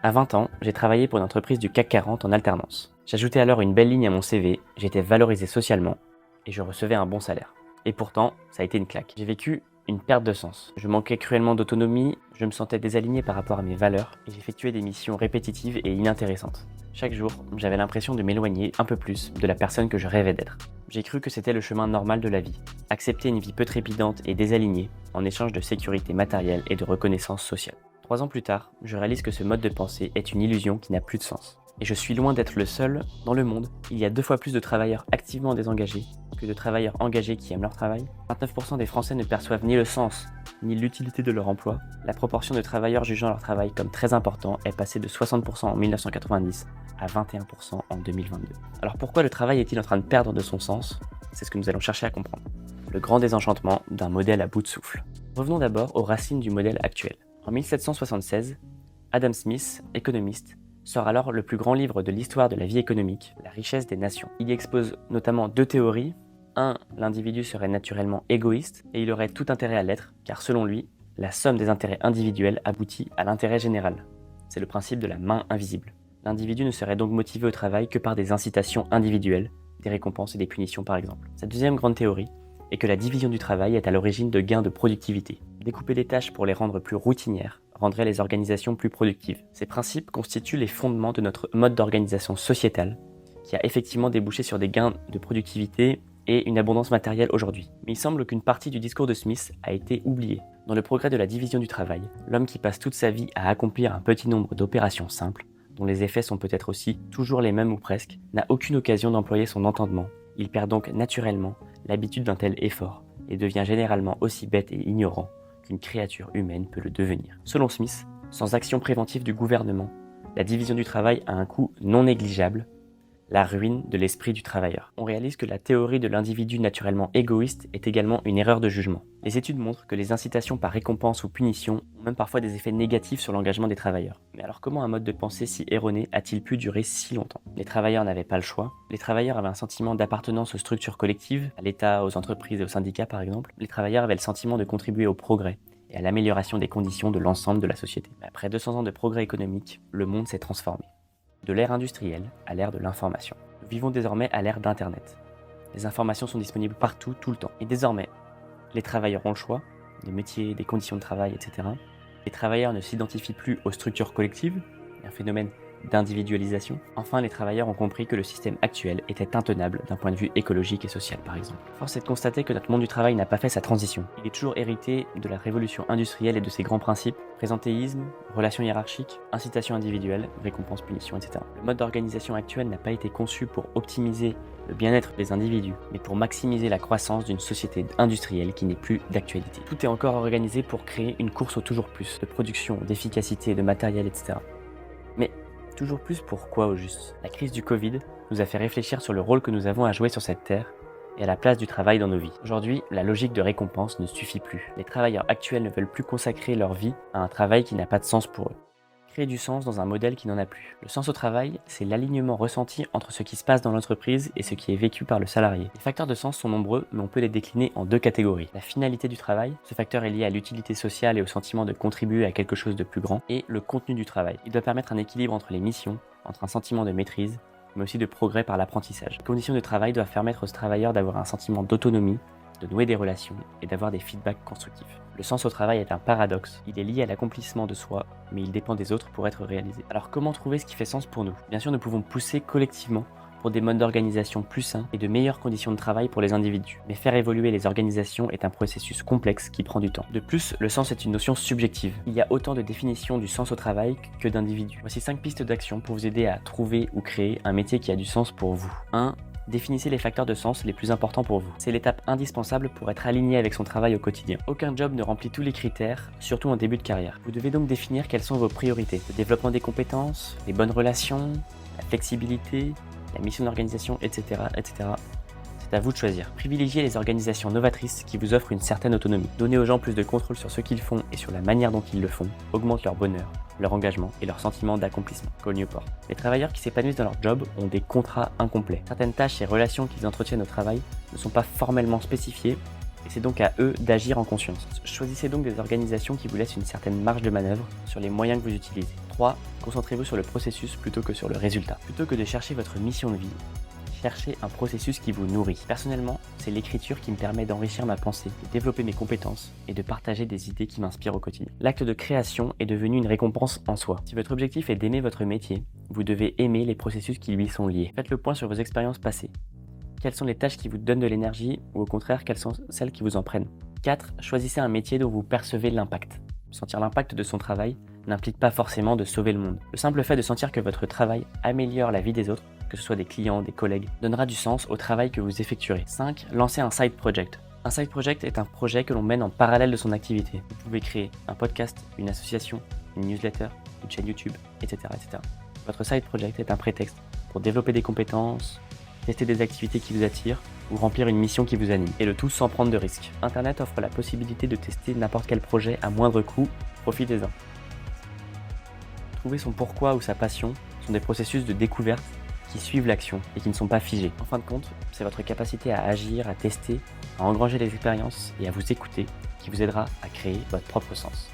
À 20 ans, j'ai travaillé pour une entreprise du CAC 40 en alternance. J'ajoutais alors une belle ligne à mon CV, j'étais valorisé socialement et je recevais un bon salaire. Et pourtant, ça a été une claque. J'ai vécu une perte de sens. Je manquais cruellement d'autonomie, je me sentais désaligné par rapport à mes valeurs et j'effectuais des missions répétitives et inintéressantes. Chaque jour, j'avais l'impression de m'éloigner un peu plus de la personne que je rêvais d'être. J'ai cru que c'était le chemin normal de la vie. Accepter une vie peu trépidante et désalignée en échange de sécurité matérielle et de reconnaissance sociale. 3 ans plus tard, je réalise que ce mode de pensée est une illusion qui n'a plus de sens. Et je suis loin d'être le seul dans le monde. Il y a 2 fois plus de travailleurs activement désengagés que de travailleurs engagés qui aiment leur travail. 29% des Français ne perçoivent ni le sens ni l'utilité de leur emploi. La proportion de travailleurs jugeant leur travail comme très important est passée de 60% en 1990 à 21% en 2022. Alors pourquoi le travail est-il en train de perdre de son sens? C'est ce que nous allons chercher à comprendre. Le grand désenchantement d'un modèle à bout de souffle. Revenons d'abord aux racines du modèle actuel. En 1776, Adam Smith, économiste, sort alors le plus grand livre de l'histoire de la vie économique, La richesse des nations. Il y expose notamment 2 théories. 1. L'individu serait naturellement égoïste et il aurait tout intérêt à l'être, car selon lui, la somme des intérêts individuels aboutit à l'intérêt général. C'est le principe de la main invisible. L'individu ne serait donc motivé au travail que par des incitations individuelles, des récompenses et des punitions par exemple. Sa deuxième grande théorie est que la division du travail est à l'origine de gains de productivité. Découper les tâches pour les rendre plus routinières rendrait les organisations plus productives. Ces principes constituent les fondements de notre mode d'organisation sociétale, qui a effectivement débouché sur des gains de productivité et une abondance matérielle aujourd'hui. Mais il semble qu'une partie du discours de Smith a été oubliée. Dans le progrès de la division du travail, l'homme qui passe toute sa vie à accomplir un petit nombre d'opérations simples, dont les effets sont peut-être aussi toujours les mêmes ou presque, n'a aucune occasion d'employer son entendement. Il perd donc naturellement l'habitude d'un tel effort et devient généralement aussi bête et ignorant qu'une créature humaine peut le devenir. Selon Smith, sans action préventive du gouvernement, la division du travail a un coût non négligeable, la ruine de l'esprit du travailleur. On réalise que la théorie de l'individu naturellement égoïste est également une erreur de jugement. Les études montrent que les incitations par récompense ou punition ont même parfois des effets négatifs sur l'engagement des travailleurs. Mais alors comment un mode de pensée si erroné a-t-il pu durer si longtemps? Les travailleurs n'avaient pas le choix. Les travailleurs avaient un sentiment d'appartenance aux structures collectives, à l'État, aux entreprises et aux syndicats par exemple. Les travailleurs avaient le sentiment de contribuer au progrès et à l'amélioration des conditions de l'ensemble de la société. Mais après 200 ans de progrès économique, le monde s'est transformé. De l'ère industrielle à l'ère de l'information. Nous vivons désormais à l'ère d'Internet. Les informations sont disponibles partout, tout le temps. Et désormais, les travailleurs ont le choix, des métiers, des conditions de travail, etc. Les travailleurs ne s'identifient plus aux structures collectives, un phénomène d'individualisation. Enfin, les travailleurs ont compris que le système actuel était intenable d'un point de vue écologique et social, par exemple. Force est de constater que notre monde du travail n'a pas fait sa transition. Il est toujours hérité de la révolution industrielle et de ses grands principes, présentéisme, relations hiérarchiques, incitation individuelle, récompense, punition, etc. Le mode d'organisation actuel n'a pas été conçu pour optimiser le bien-être des individus, mais pour maximiser la croissance d'une société industrielle qui n'est plus d'actualité. Tout est encore organisé pour créer une course au toujours plus, de production, d'efficacité, de matériel, etc. Mais toujours plus pourquoi au juste? La crise du Covid nous a fait réfléchir sur le rôle que nous avons à jouer sur cette terre et à la place du travail dans nos vies. Aujourd'hui, la logique de récompense ne suffit plus. Les travailleurs actuels ne veulent plus consacrer leur vie à un travail qui n'a pas de sens pour eux. Créer du sens dans un modèle qui n'en a plus. Le sens au travail, c'est l'alignement ressenti entre ce qui se passe dans l'entreprise et ce qui est vécu par le salarié. Les facteurs de sens sont nombreux, mais on peut les décliner en 2 catégories. La finalité du travail, ce facteur est lié à l'utilité sociale et au sentiment de contribuer à quelque chose de plus grand, et le contenu du travail. Il doit permettre un équilibre entre les missions, entre un sentiment de maîtrise, mais aussi de progrès par l'apprentissage. Les conditions de travail doivent permettre aux travailleurs d'avoir un sentiment d'autonomie, de nouer des relations et d'avoir des feedbacks constructifs. Le sens au travail est un paradoxe. Il est lié à l'accomplissement de soi, mais il dépend des autres pour être réalisé. Alors comment trouver ce qui fait sens pour nous? Bien sûr, nous pouvons pousser collectivement pour des modes d'organisation plus sains et de meilleures conditions de travail pour les individus. Mais faire évoluer les organisations est un processus complexe qui prend du temps. De plus, le sens est une notion subjective. Il y a autant de définitions du sens au travail que d'individus. Voici 5 pistes d'action pour vous aider à trouver ou créer un métier qui a du sens pour vous. 1. Définissez les facteurs de sens les plus importants pour vous. C'est l'étape indispensable pour être aligné avec son travail au quotidien. Aucun job ne remplit tous les critères, surtout en début de carrière. Vous devez donc définir quelles sont vos priorités. Le développement des compétences, les bonnes relations, la flexibilité, la mission d'organisation, etc., etc. C'est à vous de choisir. Privilégiez les organisations novatrices qui vous offrent une certaine autonomie. Donnez aux gens plus de contrôle sur ce qu'ils font et sur la manière dont ils le font augmente leur bonheur, leur engagement et leur sentiment d'accomplissement. Cole Newport. Les travailleurs qui s'épanouissent dans leur job ont des contrats incomplets. Certaines tâches et relations qu'ils entretiennent au travail ne sont pas formellement spécifiées et c'est donc à eux d'agir en conscience. Choisissez donc des organisations qui vous laissent une certaine marge de manœuvre sur les moyens que vous utilisez. 3. Concentrez-vous sur le processus plutôt que sur le résultat. Plutôt que de chercher votre mission de vie, cherchez un processus qui vous nourrit. Personnellement, c'est l'écriture qui me permet d'enrichir ma pensée, de développer mes compétences et de partager des idées qui m'inspirent au quotidien. L'acte de création est devenu une récompense en soi. Si votre objectif est d'aimer votre métier, vous devez aimer les processus qui lui sont liés. Faites le point sur vos expériences passées. Quelles sont les tâches qui vous donnent de l'énergie ou au contraire, quelles sont celles qui vous en prennent? 4. Choisissez un métier dont vous percevez l'impact. Sentir l'impact de son travail n'implique pas forcément de sauver le monde. Le simple fait de sentir que votre travail améliore la vie des autres, que ce soit des clients, des collègues, donnera du sens au travail que vous effectuerez. 5. Lancez un side project. Un side project est un projet que l'on mène en parallèle de son activité. Vous pouvez créer un podcast, une association, une newsletter, une chaîne YouTube, etc., etc. Votre side project est un prétexte pour développer des compétences, tester des activités qui vous attirent ou remplir une mission qui vous anime. Et le tout sans prendre de risques. Internet offre la possibilité de tester n'importe quel projet à moindre coût. Profitez-en. Trouver son pourquoi ou sa passion sont des processus de découverte qui suivent l'action et qui ne sont pas figés. En fin de compte, c'est votre capacité à agir, à tester, à engranger les expériences et à vous écouter qui vous aidera à créer votre propre sens.